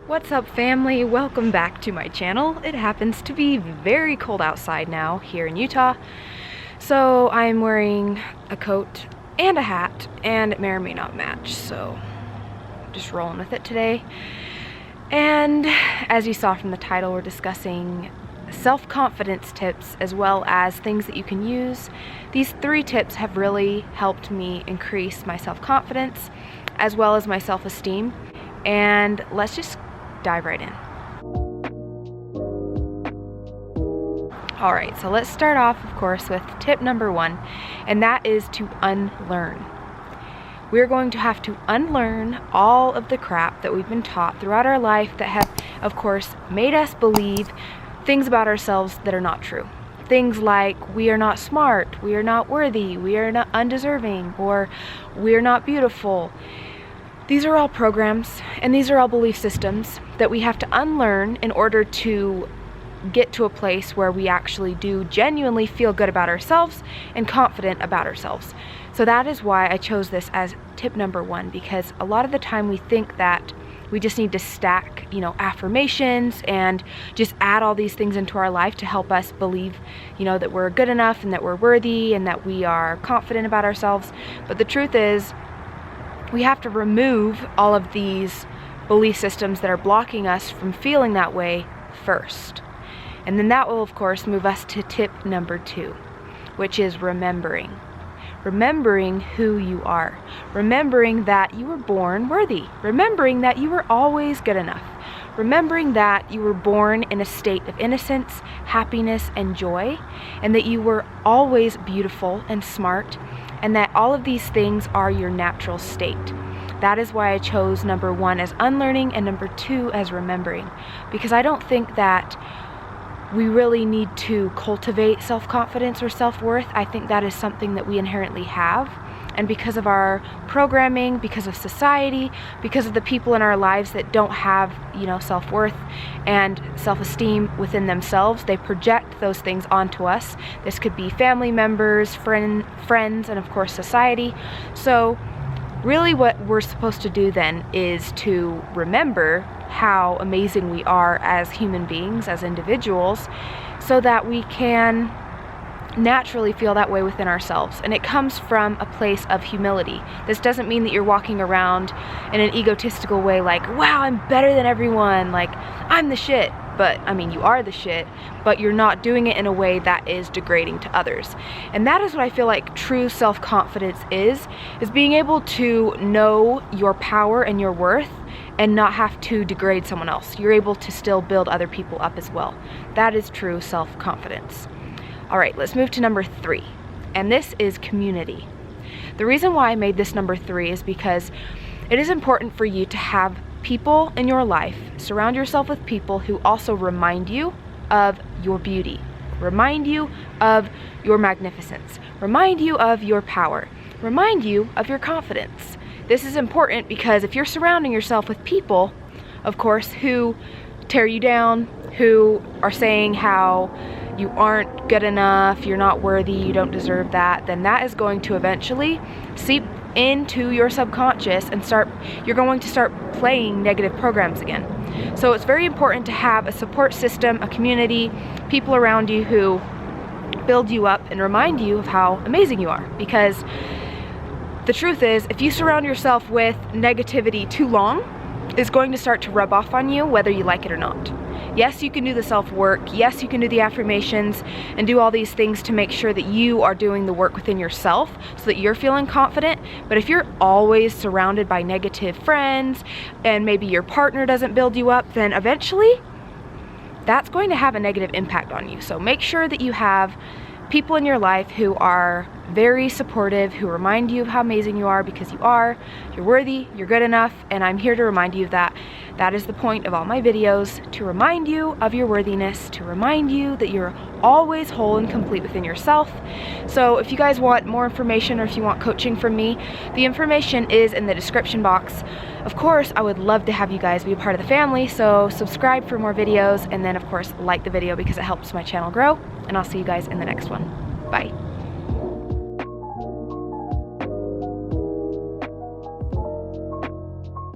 What's up, family? Welcome back to my channel. It happens to be very cold outside now here in Utah, so I'm wearing a coat and a hat, and it may or may not match, so just rolling with it today. And as you saw from the title, we're discussing self-confidence tips as well as things that you can use. These 3 tips have really helped me increase my self-confidence as well as my self-esteem, and let's just dive right in. Alright, so let's start off, of course, with tip number 1, and that is to unlearn. We're going to have to unlearn all of the crap that we've been taught throughout our life that have, of course, made us believe things about ourselves that are not true. Things like we are not smart, we are not worthy, we are not undeserving, or we are not beautiful. These are all programs, and these are all belief systems that we have to unlearn in order to get to a place where we actually do genuinely feel good about ourselves and confident about ourselves. So that is why I chose this as tip number 1, because a lot of the time we think that we just need to stack, affirmations and just add all these things into our life to help us believe, that we're good enough and that we're worthy and that we are confident about ourselves. But the truth is, we have to remove all of these belief systems that are blocking us from feeling that way first. And then that will, of course, move us to tip number 2, which is remembering. Remembering who you are. Remembering that you were born worthy. Remembering that you were always good enough. Remembering that you were born in a state of innocence, happiness, and joy, and that you were always beautiful and smart, and that all of these things are your natural state. That is why I chose number 1 as unlearning and number 2 as remembering, because I don't think that we really need to cultivate self-confidence or self-worth. I think that is something that we inherently have, and because of our programming, because of society, because of the people in our lives that don't have, self-worth and self-esteem within themselves, they project those things onto us. This could be family members, friends, and of course society. So really what we're supposed to do then is to remember how amazing we are as human beings, as individuals, so that we can naturally feel that way within ourselves. And it comes from a place of humility. This doesn't mean that you're walking around in an egotistical way like, wow, I'm better than everyone, like I'm the shit. But you are the shit, but you're not doing it in a way that is degrading to others. And that is what I feel like true self-confidence is being able to know your power and your worth and not have to degrade someone else. You're able to still build other people up as well. That is true self-confidence. All right, let's move to number 3, and this is community. The reason why I made this number 3 is because it is important for you to have people in your life. Surround yourself with people who also remind you of your beauty, remind you of your magnificence, remind you of your power, remind you of your confidence. This is important because if you're surrounding yourself with people, of course, who tear you down, who are saying how you aren't good enough, you're not worthy, you don't deserve that, then that is going to eventually seep into your subconscious and you're going to start playing negative programs again. So it's very important to have a support system, a community, people around you who build you up and remind you of how amazing you are. Because the truth is, if you surround yourself with negativity too long, it's going to start to rub off on you whether you like it or not. Yes, you can do the self-work. Yes, you can do the affirmations and do all these things to make sure that you are doing the work within yourself so that you're feeling confident. But if you're always surrounded by negative friends and maybe your partner doesn't build you up, then eventually that's going to have a negative impact on you. So make sure that you have people in your life who are very supportive, who remind you of how amazing you are, because you're worthy, you're good enough, and I'm here to remind you of that. That is the point of all my videos, to remind you of your worthiness, to remind you that you're always whole and complete within yourself. So if you guys want more information or if you want coaching from me, the information is in the description box. Of course, I would love to have you guys be a part of the family, so subscribe for more videos, and then of course like the video because it helps my channel grow, and I'll see you guys in the next one. Bye.